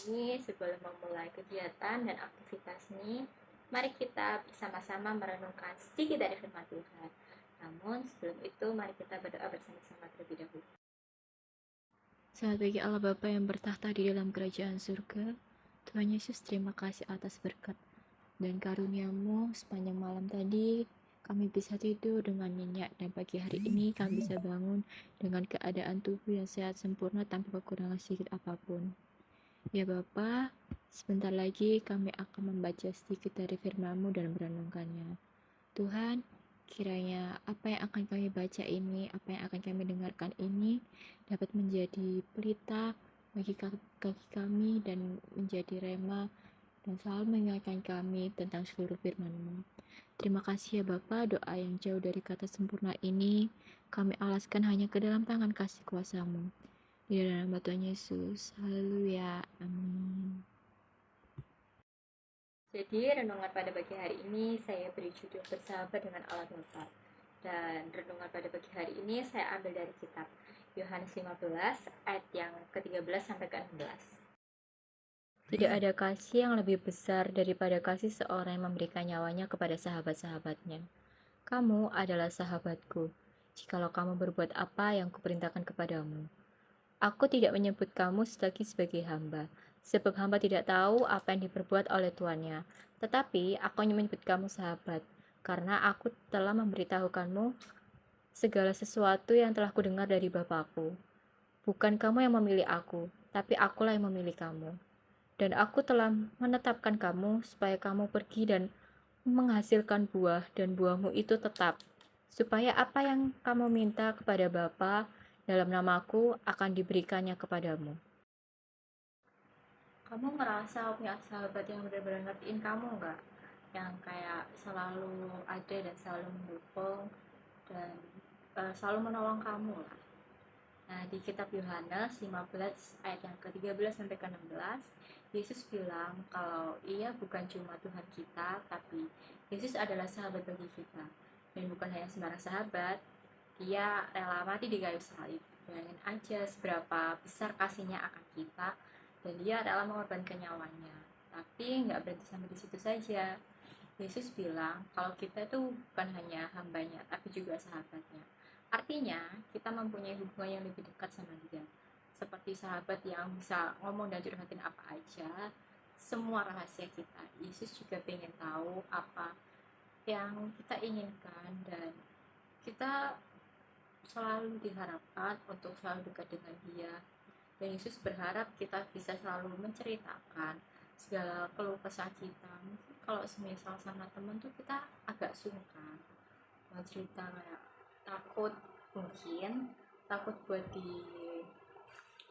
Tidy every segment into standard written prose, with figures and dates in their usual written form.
ini, sebelum memulai kegiatan dan aktivitas ini, mari kita bersama-sama merenungkan sedikit dari firman Tuhan. Namun sebelum itu, mari kita berdoa bersama-sama terlebih dahulu. Selamat pagi Allah Bapa yang bertahta di dalam kerajaan surga. Tuhan Yesus, terima kasih atas berkat dan karunia-Mu sepanjang malam tadi. Kami bisa tidur dengan nyenyak dan pagi hari ini kami bisa bangun dengan keadaan tubuh yang sehat sempurna tanpa kekurangan sedikit apapun. Ya Bapa, sebentar lagi kami akan membaca sedikit dari firman-Mu dan merenungkannya. Tuhan, kiranya apa yang akan kami baca ini, apa yang akan kami dengarkan ini dapat menjadi pelita bagi kaki kami dan menjadi rema dan selalu mengingatkan kami tentang seluruh firman-Mu. Terima kasih ya Bapa, doa yang jauh dari kata sempurna ini kami alaskan hanya ke dalam tangan kasih kuasa-Mu. Di dalam nama Tuhan Yesus, haleluya, amin. Jadi renungan pada pagi hari ini saya beri judul bersahabat dengan Allah Bapa. Dan renungan pada pagi hari ini saya ambil dari kitab Yohanes 15 ayat yang ke-13 sampai ke-16. Tidak ada kasih yang lebih besar daripada kasih seorang yang memberikan nyawanya kepada sahabat-sahabatnya. Kamu adalah sahabatku, jikalau kamu berbuat apa yang kuperintahkan kepadamu. Aku tidak menyebut kamu lagi sebagai hamba, sebab hamba tidak tahu apa yang diperbuat oleh tuannya. Tetapi aku hanya menyebut kamu sahabat, karena aku telah memberitahukanmu segala sesuatu yang telah kudengar dari Bapakku. Bukan kamu yang memilih aku, tapi akulah yang memilih kamu. Dan aku telah menetapkan kamu supaya kamu pergi dan menghasilkan buah, dan buahmu itu tetap, supaya apa yang kamu minta kepada Bapa dalam namaku akan diberikannya kepadamu. Kamu ngerasa punya sahabat yang benar-benar ngertiin kamu nggak? Yang kayak selalu ada dan selalu mendukung dan selalu menolong kamu lah. Nah, di kitab Yohanes 15 ayat yang ke-13 sampai ke-16, Yesus bilang kalau ia bukan cuma Tuhan kita, tapi Yesus adalah sahabat bagi kita. Dan bukan hanya sembarang sahabat, dia rela mati di kayu salib. Bayangin aja seberapa besar kasihnya akan kita, dan dia rela mengorbankan nyawanya. Tapi nggak berhenti sampai di situ saja. Yesus bilang kalau kita itu bukan hanya hambanya, tapi juga sahabatnya. Artinya, kita mempunyai hubungan yang lebih dekat sama dia. Seperti sahabat yang bisa ngomong dan curhatin apa aja, semua rahasia kita. Yesus juga pengen tahu apa yang kita inginkan, dan kita selalu diharapkan untuk selalu dekat dengan dia. Dan Yesus berharap kita bisa selalu menceritakan segala keluh kesah kita. Mungkin kalau semisal sama temen tuh kita agak sungkan buat cerita, kayak takut, mungkin takut buat di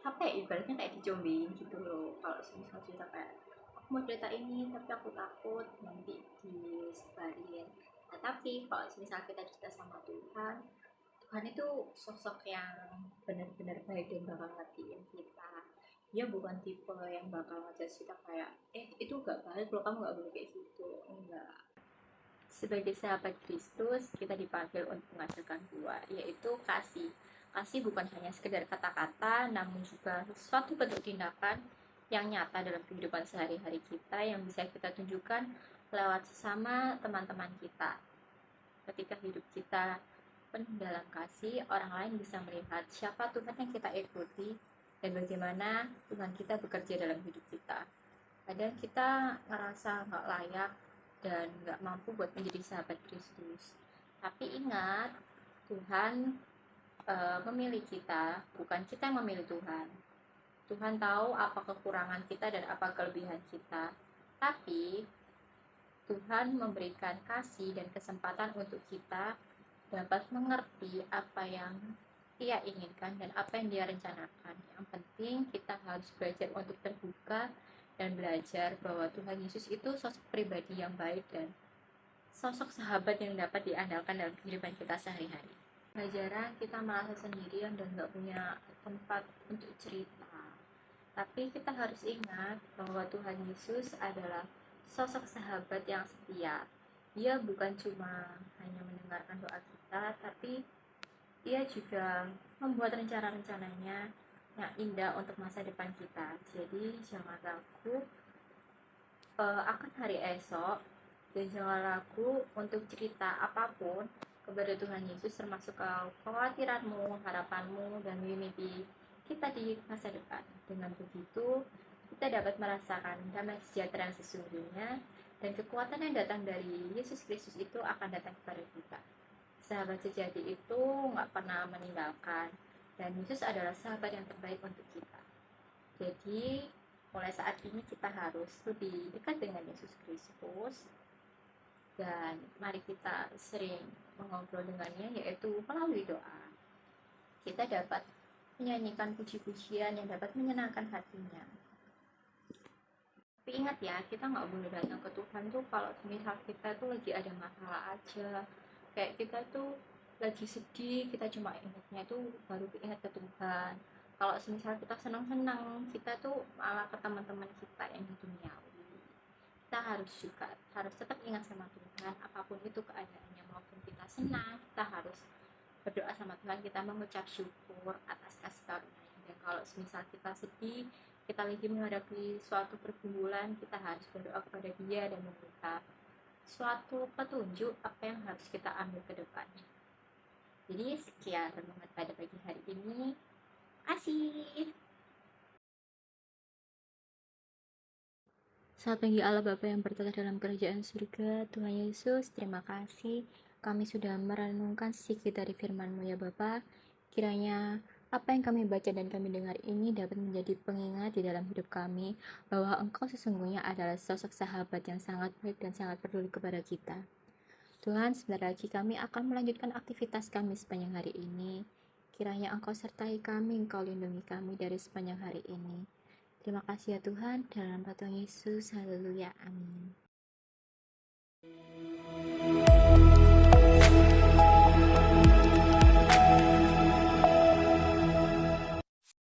apa ya, ibaratnya kayak dicombein gitu loh. Kalau semisal cerita kayak aku mau cerita ini tapi aku takut nanti disebarin. Nah, tapi kalau semisal kita cerita sama Tuhan, Tuhan itu sosok yang benar-benar baik dan bakal ngertiin kita. Dia bukan tipe yang bakal ngejudge kita kayak itu gak baik loh, kamu gak boleh kayak gitu. Enggak. Sebagai sahabat Kristus, kita dipanggil untuk menghasilkan buah, yaitu kasih. Kasih bukan hanya sekedar kata-kata, namun juga suatu bentuk tindakan yang nyata dalam kehidupan sehari-hari kita, yang bisa kita tunjukkan lewat sesama teman-teman kita. Ketika hidup kita penuh dalam kasih, orang lain bisa melihat siapa Tuhan yang kita ikuti dan bagaimana Tuhan kita bekerja dalam hidup kita. Kadang kita ngerasa nggak layak dan nggak mampu buat menjadi sahabat Kristus. Tapi ingat, Tuhan memilih kita, bukan kita yang memilih Tuhan. Tuhan tahu apa kekurangan kita dan apa kelebihan kita. Tapi Tuhan memberikan kasih dan kesempatan untuk kita dapat mengerti apa yang Dia inginkan dan apa yang Dia rencanakan. Yang penting kita harus belajar untuk terbuka dan belajar bahwa Tuhan Yesus itu sosok pribadi yang baik dan sosok sahabat yang dapat diandalkan dalam kehidupan kita sehari-hari. Jarang kita merasa sendirian dan gak punya tempat untuk cerita. Tapi kita harus ingat bahwa Tuhan Yesus adalah sosok sahabat yang setia. Dia bukan cuma hanya mendengarkan doa kita, tapi dia juga membuat rencana-rencananya yang indah untuk masa depan kita. Jadi jangan ragu akan hari esok, dan jangan ragu untuk cerita apapun kepada Tuhan Yesus, termasuk kekhawatiranmu, harapanmu, dan mimpi kita di masa depan. Dengan begitu, kita dapat merasakan damai sejahtera yang sesungguhnya, dan kekuatan yang datang dari Yesus Kristus itu akan datang kepada kita. Sahabat sejati itu nggak pernah meninggalkan, dan Yesus adalah sahabat yang terbaik untuk kita. Jadi, mulai saat ini kita harus lebih dekat dengan Yesus Kristus, dan mari kita sering mengobrol dengannya, yaitu melalui doa. Kita dapat menyanyikan puji-pujian yang dapat menyenangkan hatinya. Tapi ingat ya, kita nggak boleh datang ke Tuhan tuh kalau misal kita tuh lagi ada masalah aja. Kayak kita tuh lagi sedih, kita cuma ingatnya tuh baru ingat ke Tuhan. Kalau misal kita senang-senang, kita tuh malah ke teman-teman kita yang di duniawi. Kita harus tetap ingat sama Tuhan, apapun itu keadaannya, maupun kita senang, kita harus berdoa sama Tuhan, kita mengucap syukur atas kasih karunia. Dan kalau misal kita sedih, kita lagi menghadapi suatu pergumulan, kita harus berdoa kepada Dia dan meminta suatu petunjuk apa yang harus kita ambil ke depannya. Jadi sekian renungan pada pagi hari ini. Kasih. Selamat pagi Allah Bapa yang bertata dalam kerajaan surga. Tuhan Yesus, terima kasih kami sudah merenungkan sedikit dari firman-Mu ya Bapa. Kiranya apa yang kami baca dan kami dengar ini dapat menjadi pengingat di dalam hidup kami bahwa Engkau sesungguhnya adalah sosok sahabat yang sangat baik dan sangat peduli kepada kita. Tuhan, sebentar lagi kami akan melanjutkan aktivitas kami sepanjang hari ini. Kiranya Engkau sertai kami, Engkau lindungi kami dari sepanjang hari ini. Terima kasih ya Tuhan, dalam nama Tuhan Yesus, haleluya, amin.